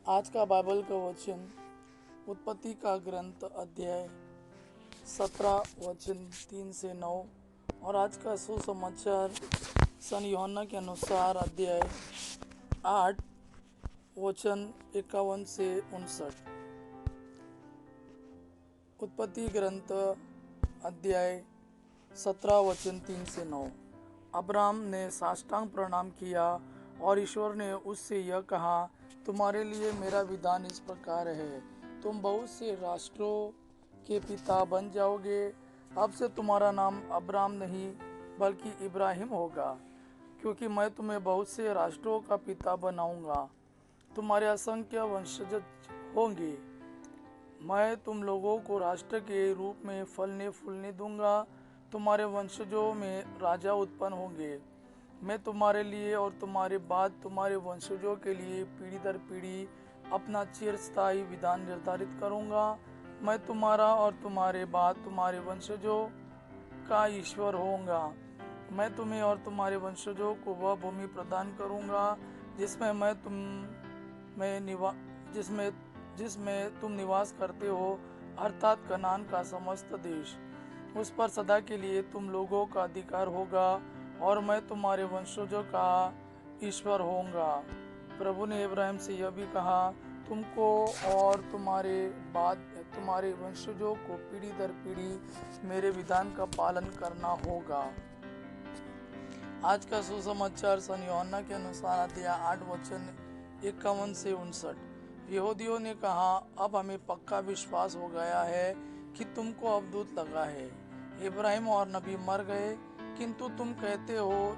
आज का बाइबल का वचन उत्पत्ति का ग्रंथ अध्याय 17 वचन 3 से 9 और आज का सुसमाचार सन यूहन्ना के अनुसार अध्याय 8 वचन 51 से 59। उत्पत्ति ग्रंथ अध्याय 17 वचन 3 से 9। अब्राम ने साष्टांग प्रणाम किया और ईश्वर ने उससे यह कहा, तुम्हारे लिए मेरा विधान इस प्रकार है, तुम बहुत से राष्ट्रों के पिता बन जाओगे। अब से तुम्हारा नाम अब्राम नहीं बल्कि इब्राहिम होगा, क्योंकि मैं तुम्हें बहुत से राष्ट्रों का पिता बनाऊंगा। तुम्हारे असंख्य वंशज होंगे। मैं तुम लोगों को राष्ट्र के रूप में फलने फूलने दूंगा। तुम्हारे वंशजों में राजा उत्पन्न होंगे। मैं तुम्हारे लिए और तुम्हारे बाद तुम्हारे वंशजों के लिए पीढ़ी दर पीढ़ी अपना चिरस्थायी विधान निर्धारित करूंगा। मैं तुम्हारा और तुम्हारे बाद तुम्हारे वंशजों का ईश्वर होऊंगा। मैं तुम्हें और तुम्हारे वंशजों को वह भूमि प्रदान करूंगा जिसमें तुम निवास करते हो, अर्थात कनान का समस्त देश। उस पर सदा के लिए तुम लोगों का अधिकार होगा और मैं तुम्हारे वंशजों का ईश्वर होऊंगा। प्रभु ने इब्राहिम से यह भी कहा, तुमको और तुम्हारे बाद तुम्हारे वंशजों को पीढ़ी दर पीढ़ी मेरे विधान का पालन करना होगा। आज का सुसमाचार सन यूहन्ना के अनुसार अध्याय 8 वचन 51 से 59। यहूदियों ने कहा, अब हमें पक्का विश्वास हो गया है कि तुमको अवधूत लगा है। इब्राहिम और नबी मर गए, किंतु तुम कहते हो,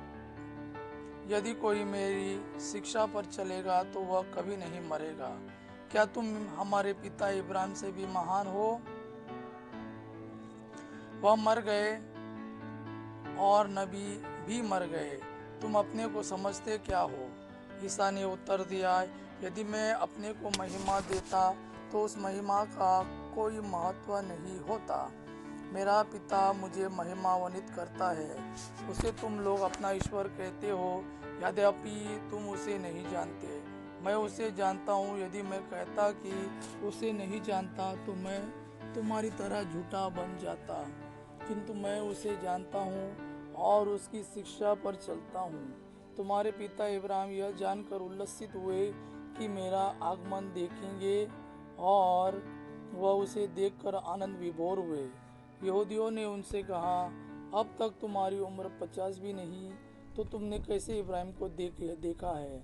यदि कोई मेरी शिक्षा पर चलेगा तो वह कभी नहीं मरेगा। क्या तुम हमारे पिता इब्राहिम से भी महान हो? वह मर गए और नबी भी मर गए, तुम अपने को समझते क्या हो? ईसा ने उत्तर दिया, यदि मैं अपने को महिमा देता तो उस महिमा का कोई महत्व नहीं होता। मेरा पिता मुझे महिमान्वित करता है, उसे तुम लोग अपना ईश्वर कहते हो, यद्यपि तुम उसे नहीं जानते। मैं उसे जानता हूँ। यदि मैं कहता कि उसे नहीं जानता तो मैं तुम्हारी तरह झूठा बन जाता, किंतु मैं उसे जानता हूँ और उसकी शिक्षा पर चलता हूँ। तुम्हारे पिता इब्राहिम यह जानकर उल्लसित हुए कि मेरा आगमन देखेंगे और वह उसे देखकर आनंद विभोर हुए। यहूदियों ने उनसे कहा, अब तक तुम्हारी उम्र 50 भी नहीं, तो तुमने कैसे इब्राहिम को देखा है?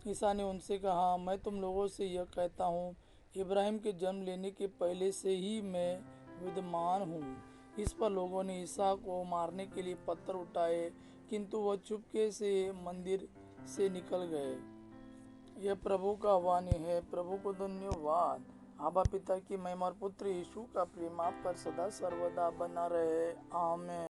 ईसा ने उनसे कहा, मैं तुम लोगों से यह कहता हूँ, इब्राहिम के जन्म लेने के पहले से ही मैं विद्यमान हूँ। इस पर लोगों ने ईसा को मारने के लिए पत्थर उठाए, किंतु वह चुपके से मंदिर से निकल गए। यह प्रभु का वाणी है। प्रभु को धन्यवाद। आबा पिता की महिमा और पुत्र यीशु का प्रेम आप पर सदा सर्वदा बना रहे। आमीन।